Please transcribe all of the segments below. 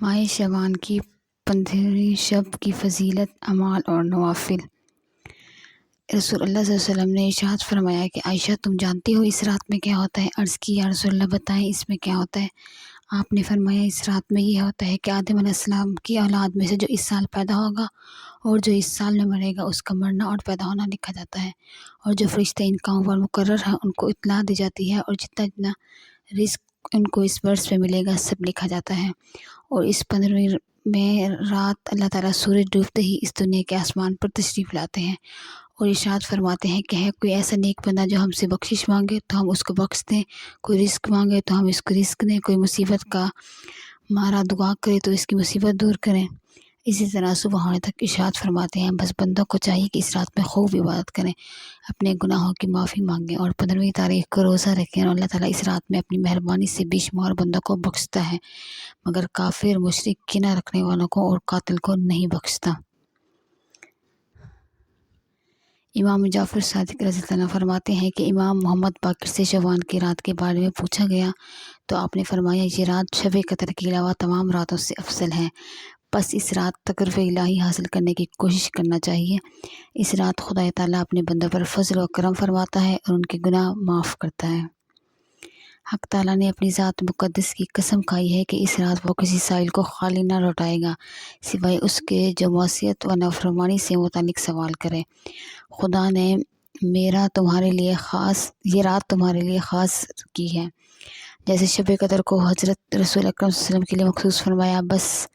ماہ شعبان کی 15ویں شب کی فضیلت، اعمال اور نوافل۔ رسول اللہ صلی اللہ علیہ وسلم نے ارشاد فرمایا کہ عائشہ، تم جانتی ہو اس رات میں کیا ہوتا ہے؟ عرض کی، یا رسول اللہ بتائیں اس میں کیا ہوتا ہے؟ آپ نے فرمایا، اس رات میں یہ ہوتا ہے کہ آدم علیہ السلام کی اولاد میں سے جو اس سال پیدا ہوگا اور جو اس سال میں مرے گا، اس کا مرنا اور پیدا ہونا لکھا جاتا ہے، اور جو فرشتے ان کاموں پر مقرر ہیں ان کو اطلاع دی جاتی ہے، اور جتنا جتنا رزق ان کو اس برس میں ملے گا سب لکھا جاتا ہے۔ اور اس 15ویں میں رات اللہ تعالیٰ سورج ڈوبتے ہی اس دنیا کے آسمان پر تشریف لاتے ہیں اور ارشاد فرماتے ہیں کہ ہے کوئی ایسا نیک بندہ جو ہم سے بخشش مانگے تو ہم اس کو بخش دیں، کوئی رزق مانگے تو ہم اس کو رزق دیں، کوئی مصیبت کا مارا دعا کرے تو اس کی مصیبت دور کریں۔ اسی طرح صبح ہونے تک ارشاد فرماتے ہیں، بس بندوں کو چاہیے کہ اس رات میں خوب عبادت کریں، اپنے گناہوں کی معافی مانگیں اور 15ویں تاریخ کو روزہ رکھیں، اور اللہ تعالیٰ اس رات میں اپنی مہربانی سے بے شمار بندوں کو بخشتا ہے، مگر کافر، مشرک، کینہ رکھنے والوں کو اور قاتل کو نہیں بخشتا۔ امام جعفر صادق رضی اللہ عنہ فرماتے ہیں کہ امام محمد باقر سے شعبان کی رات کے بارے میں پوچھا گیا تو آپ نے فرمایا، یہ رات شب قدر کے علاوہ تمام راتوں سے افضل ہے، بس اس رات تقرب الہی حاصل کرنے کی کوشش کرنا چاہیے۔ اس رات خدا تعالیٰ اپنے بندوں پر فضل و کرم فرماتا ہے اور ان کے گناہ معاف کرتا ہے۔ حق تعالیٰ نے اپنی ذات مقدس کی قسم کھائی ہے کہ اس رات وہ کسی سائل کو خالی نہ لوٹائے گا سوائے اس کے جو معصیت و نافرمانی سے متعلق سوال کرے۔ خدا نے یہ رات تمہارے لیے خاص کی ہے، جیسے شب قدر کو حضرت رسول اکرم صلی اللہ علیہ وسلم کے لیے مخصوص فرمایا، بس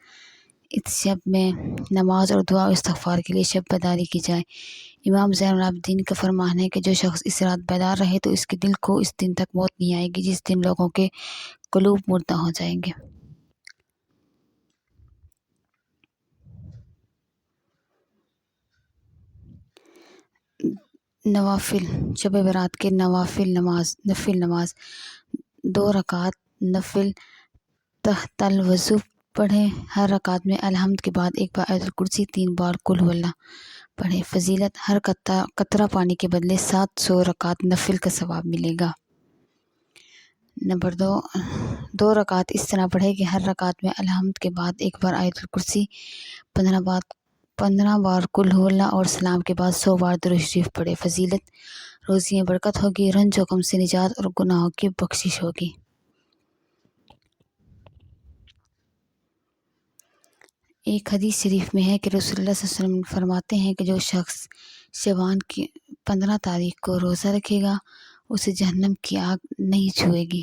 اس شب میں نماز اور دعا و استغفار کے لیے شب بیداری کی جائے۔ امام زین العابدین کا فرمان ہے کہ جو شخص اس رات بیدار رہے تو اس کے دل کو اس دن تک موت نہیں آئے گی جس دن لوگوں کے قلوب مردہ ہو جائیں گے۔ نوافل، شب برات کے نفل نماز 2 رکعت نفل تحت الوضو پڑھیں، ہر رکعت میں الحمد کے بعد ایک بار آیت الکرسی، 3 بار قل هو اللہ پڑھیں۔ فضیلت، ہر قطرہ پانی کے بدلے 700 رکعت نفل کا ثواب ملے گا۔ نمبر 2 رکعت اس طرح پڑھیں کہ ہر رکعت میں الحمد کے بعد ایک بار آیت الکرسی، 15 بار قل هو اللہ اور سلام کے بعد 100 بار درود شریف پڑھے۔ فضیلت، روزی میں برکت ہوگی، رنج و غم سے نجات اور گناہوں کی بخشش ہوگی۔ ایک حدیث شریف میں ہے کہ رسول اللہ صلی اللہ علیہ وسلم فرماتے ہیں کہ جو شخص شعبان کی 15 تاریخ کو روزہ رکھے گا اسے جہنم کی آگ نہیں چھوئے گی۔